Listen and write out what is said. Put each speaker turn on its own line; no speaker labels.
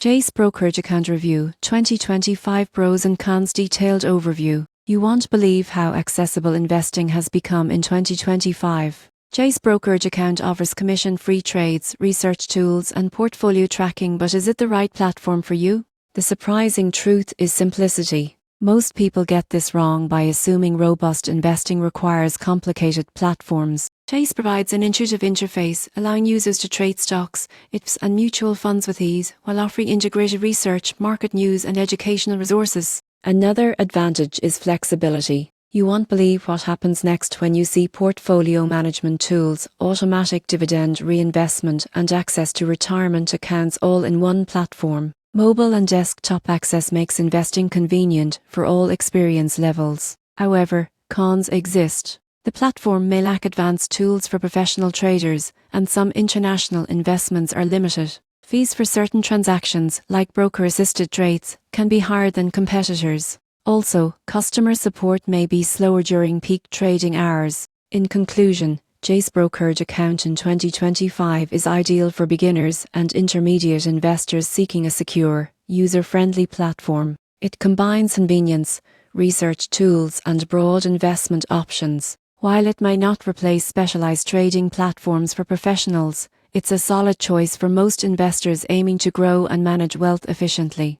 Chase Brokerage Account Review 2025 Pros and Cons Detailed Overview. You won't believe how accessible investing has become in 2025. Chase Brokerage Account offers commission-free trades, research tools, and portfolio tracking, but is it the right platform for you? The surprising truth is simplicity. Most people get this wrong by assuming robust investing requires complicated platforms. Chase provides an intuitive interface, allowing users to trade stocks, ETFs, and mutual funds with ease, while offering integrated research, market news, and educational resources. Another advantage is flexibility. You won't believe what happens next when you see portfolio management tools, automatic dividend reinvestment, and access to retirement accounts all in one platform. Mobile and desktop access makes investing convenient for all experience levels. However, cons exist. The platform may lack advanced tools for professional traders, and some international investments are limited. Fees for certain transactions, like broker-assisted trades, can be higher than competitors. Also, customer support may be slower during peak trading hours. In conclusion, Chase Brokerage Account in 2025 is ideal for beginners and intermediate investors seeking a secure, user-friendly platform. It combines convenience, research tools, and broad investment options. While it may not replace specialized trading platforms for professionals, it's a solid choice for most investors aiming to grow and manage wealth efficiently.